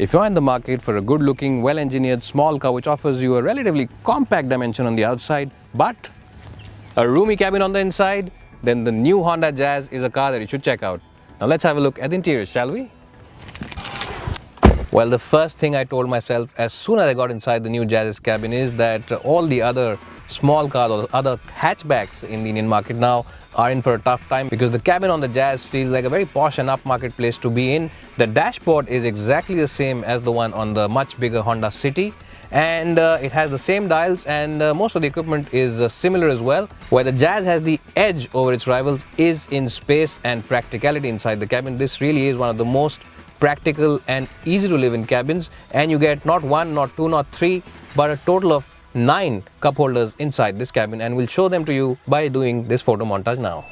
If you're in the market for a good-looking, well-engineered small car which offers you a relatively compact dimension on the outside, but a roomy cabin on the inside, then the new Honda Jazz is a car that you should check out. Now let's have a look at the interior, shall we? Well, the first thing I told myself as soon as I got inside the new Jazz's cabin is that all the other small cars or other hatchbacks in the Indian market now are in for a tough time, because the cabin on the Jazz feels like a very posh and upmarket place to be in. The dashboard is exactly the same as the one on the much bigger Honda City, and it has the same dials, and most of the equipment is similar as well. Where the Jazz has the edge over its rivals is in space and practicality inside the cabin. This really is one of the most practical and easy to live in cabins, and you get not one, not two, not three, but a total of 9 cup holders inside this cabin, and we'll show them to you by doing this photo montage now.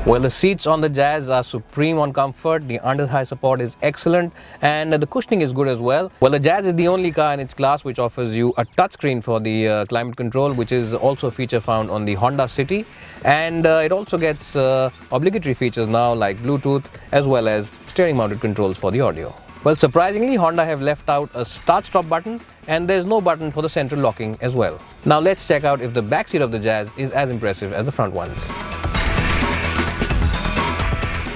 Well, the seats on the Jazz are supreme on comfort, the under-thigh support is excellent, and the cushioning is good as well. Well, the Jazz is the only car in its class which offers you a touchscreen for the climate control, which is also a feature found on the Honda City, and it also gets obligatory features now like Bluetooth as well as steering mounted controls for the audio. Well, surprisingly, Honda have left out a start-stop button, and there's no button for the central locking as well. Now let's check out if the back seat of the Jazz is as impressive as the front ones.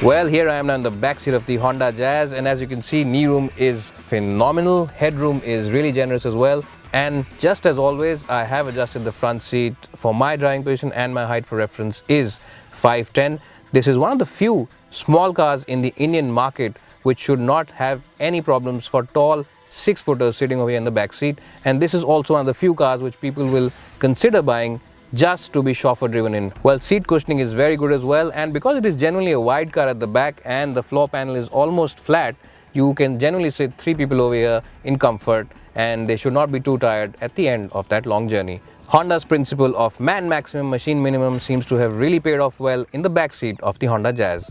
Well, here I am now in the back seat of the Honda Jazz, and as you can see, knee room is phenomenal, headroom is really generous as well, and just as always, I have adjusted the front seat for my driving position, and my height for reference is 5'10". This is one of the few small cars in the Indian market which should not have any problems for tall 6-footers sitting over here in the back seat, and this is also one of the few cars which people will consider buying just to be chauffeur driven in. Well, seat cushioning is very good as well, and because it is generally a wide car at the back and the floor panel is almost flat, you can generally sit 3 people over here in comfort, and they should not be too tired at the end of that long journey. Honda's principle of man maximum, machine minimum seems to have really paid off well in the back seat of the Honda Jazz.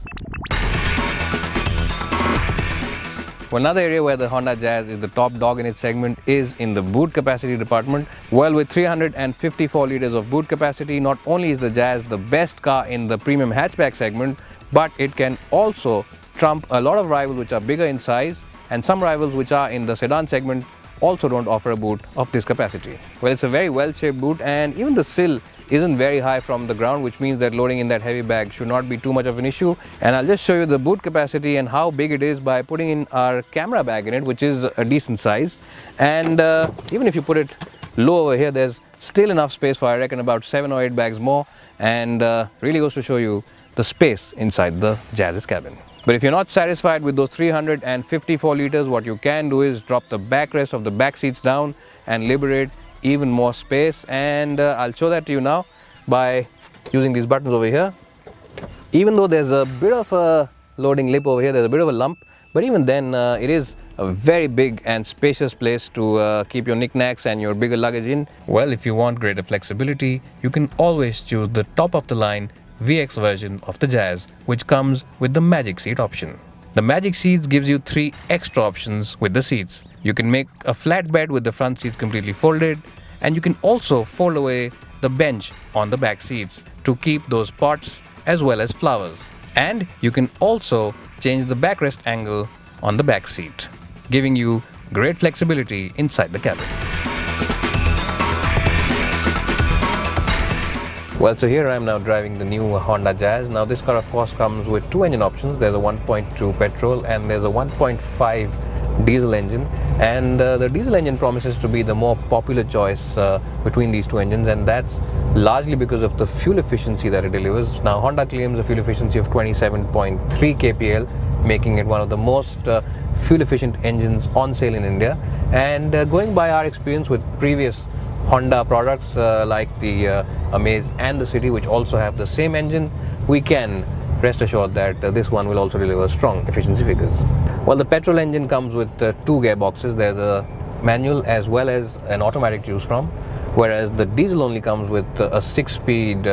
Well, another area where the Honda Jazz is the top dog in its segment is in the boot capacity department. Well, with 354 liters of boot capacity, not only is the Jazz the best car in the premium hatchback segment, but it can also trump a lot of rivals which are bigger in size, and some rivals which are in the sedan segment also don't offer a boot of this capacity. Well, it's a very well-shaped boot, and even the sill isn't very high from the ground, which means that loading in that heavy bag should not be too much of an issue. And I'll just show you the boot capacity and how big it is by putting in our camera bag in it, which is a decent size. And even if you put it low over here, there's still enough space for, I reckon, about 7 or 8 bags more, and really goes to show you the space inside the Jazz's cabin. But if you're not satisfied with those 354 liters, what you can do is drop the backrest of the back seats down and liberate even more space, and I'll show that to you now by using these buttons over here. Even though there's a bit of a loading lip over here, there's a bit of a lump, but even then it is a very big and spacious place to keep your knickknacks and your bigger luggage in. Well, if you want greater flexibility, you can always choose the top of the line VX version of the Jazz, which comes with the Magic Seat option. The Magic Seats gives you 3 extra options with the seats. You can make a flat bed with the front seats completely folded, and you can also fold away the bench on the back seats to keep those pots as well as flowers. And you can also change the backrest angle on the back seat, giving you great flexibility inside the cabin. Well, so here I am now driving the new Honda Jazz. Now this car of course comes with 2 engine options. There's a 1.2 petrol and there's a 1.5 diesel engine, and the diesel engine promises to be the more popular choice between these 2 engines, and that's largely because of the fuel efficiency that it delivers. Now Honda claims a fuel efficiency of 27.3 kpl, making it one of the most fuel efficient engines on sale in India, and going by our experience with previous Honda products like the Amaze and the City, which also have the same engine, we can rest assured that this one will also deliver strong efficiency figures. Well, the petrol engine comes with 2 gearboxes. There's a manual as well as an automatic to choose from, whereas the diesel only comes with a 6-speed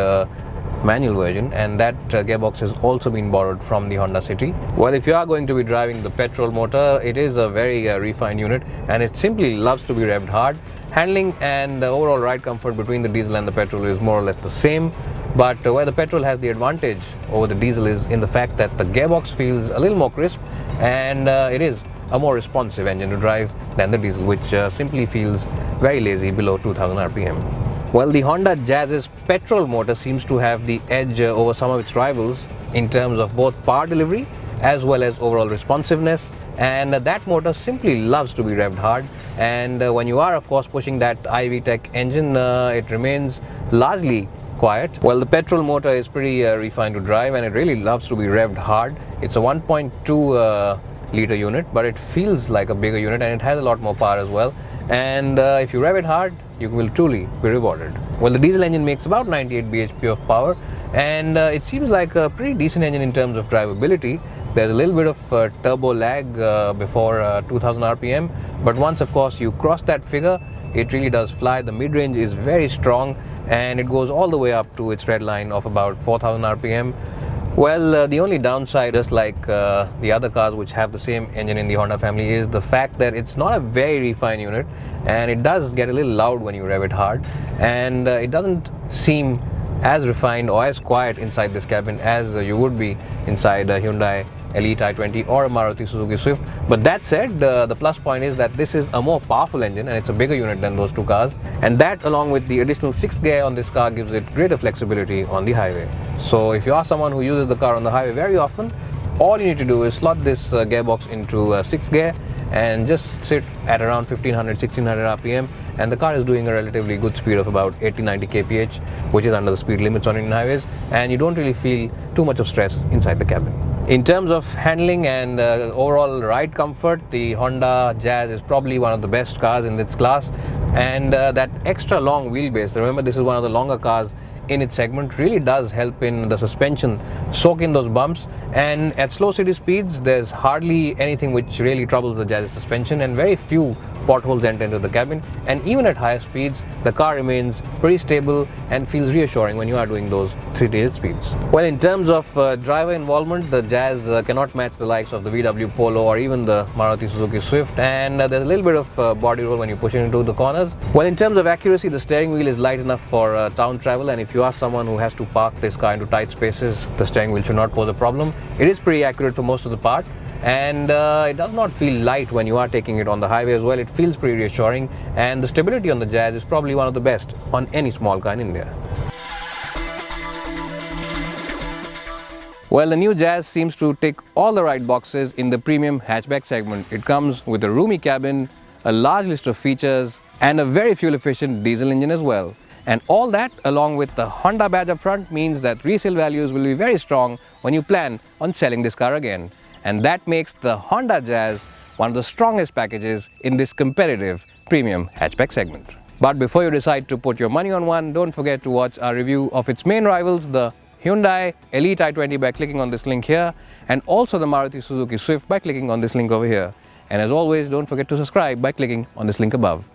manual version, and that gearbox has also been borrowed from the Honda City. Well, if you are going to be driving the petrol motor, it is a very refined unit, and it simply loves to be revved hard. Handling and overall ride comfort between the diesel and the petrol is more or less the same, But where the petrol has the advantage over the diesel is in the fact that the gearbox feels a little more crisp, and it is a more responsive engine to drive than the diesel, which simply feels very lazy below 2000 rpm. Well, the Honda Jazz's petrol motor seems to have the edge over some of its rivals in terms of both power delivery as well as overall responsiveness, and that motor simply loves to be revved hard. And when you are, of course, pushing that iVTEC engine, it remains largely quiet. Well, the petrol motor is pretty refined to drive, and it really loves to be revved hard. It's a 1.2 liter unit, but it feels like a bigger unit, and it has a lot more power as well. And if you rev it hard, you will truly be rewarded. Well, the diesel engine makes about 98 bhp of power, and it seems like a pretty decent engine in terms of drivability. There's a little bit of turbo lag before 2000 rpm, but once, of course, you cross that figure, it really does fly. The mid-range is very strong, and it goes all the way up to its red line of about 4000 rpm. Well, the only downside, just like the other cars which have the same engine in the Honda family, is the fact that it's not a very refined unit, and it does get a little loud when you rev it hard, and it doesn't seem as refined or as quiet inside this cabin as you would be inside a Hyundai Elite i20 or a Maruti Suzuki Swift. But that said, the plus point is that this is a more powerful engine, and it's a bigger unit than those two cars, and that, along with the additional 6th gear on this car, gives it greater flexibility on the highway. So if you are someone who uses the car on the highway very often, all you need to do is slot this gearbox into 6th gear and just sit at around 1500-1600 rpm, and the car is doing a relatively good speed of about 80-90 kph, which is under the speed limits on Indian highways, and you don't really feel too much of stress inside the cabin. In terms of handling and overall ride comfort, the Honda Jazz is probably one of the best cars in its class, and that extra long wheelbase, remember this is one of the longer cars in its segment, really does help in the suspension soak in those bumps. And at slow city speeds, there's hardly anything which really troubles the Jazz's suspension, and very few potholes enter into the cabin. And even at higher speeds, the car remains pretty stable and feels reassuring when you are doing those 3-digit speeds. Well, in terms of driver involvement, the Jazz cannot match the likes of the VW Polo or even the Maruti Suzuki Swift, and there's a little bit of body roll when you push it into the corners. Well, in terms of accuracy, the steering wheel is light enough for town travel, and if you are someone who has to park this car into tight spaces, the steering wheel should not pose a problem. It is pretty accurate for most of the part, and it does not feel light when you are taking it on the highway as well. It feels pretty reassuring, and the stability on the Jazz is probably one of the best on any small car in India. Well, the new Jazz seems to tick all the right boxes in the premium hatchback segment. It comes with a roomy cabin, a large list of features, and a very fuel-efficient diesel engine as well. And all that, along with the Honda badge up front, means that resale values will be very strong when you plan on selling this car again. And that makes the Honda Jazz one of the strongest packages in this competitive premium hatchback segment. But before you decide to put your money on one, don't forget to watch our review of its main rivals, the Hyundai Elite i20, by clicking on this link here, and also the Maruti Suzuki Swift by clicking on this link over here. And as always, don't forget to subscribe by clicking on this link above.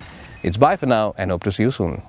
It's bye for now, and hope to see you soon.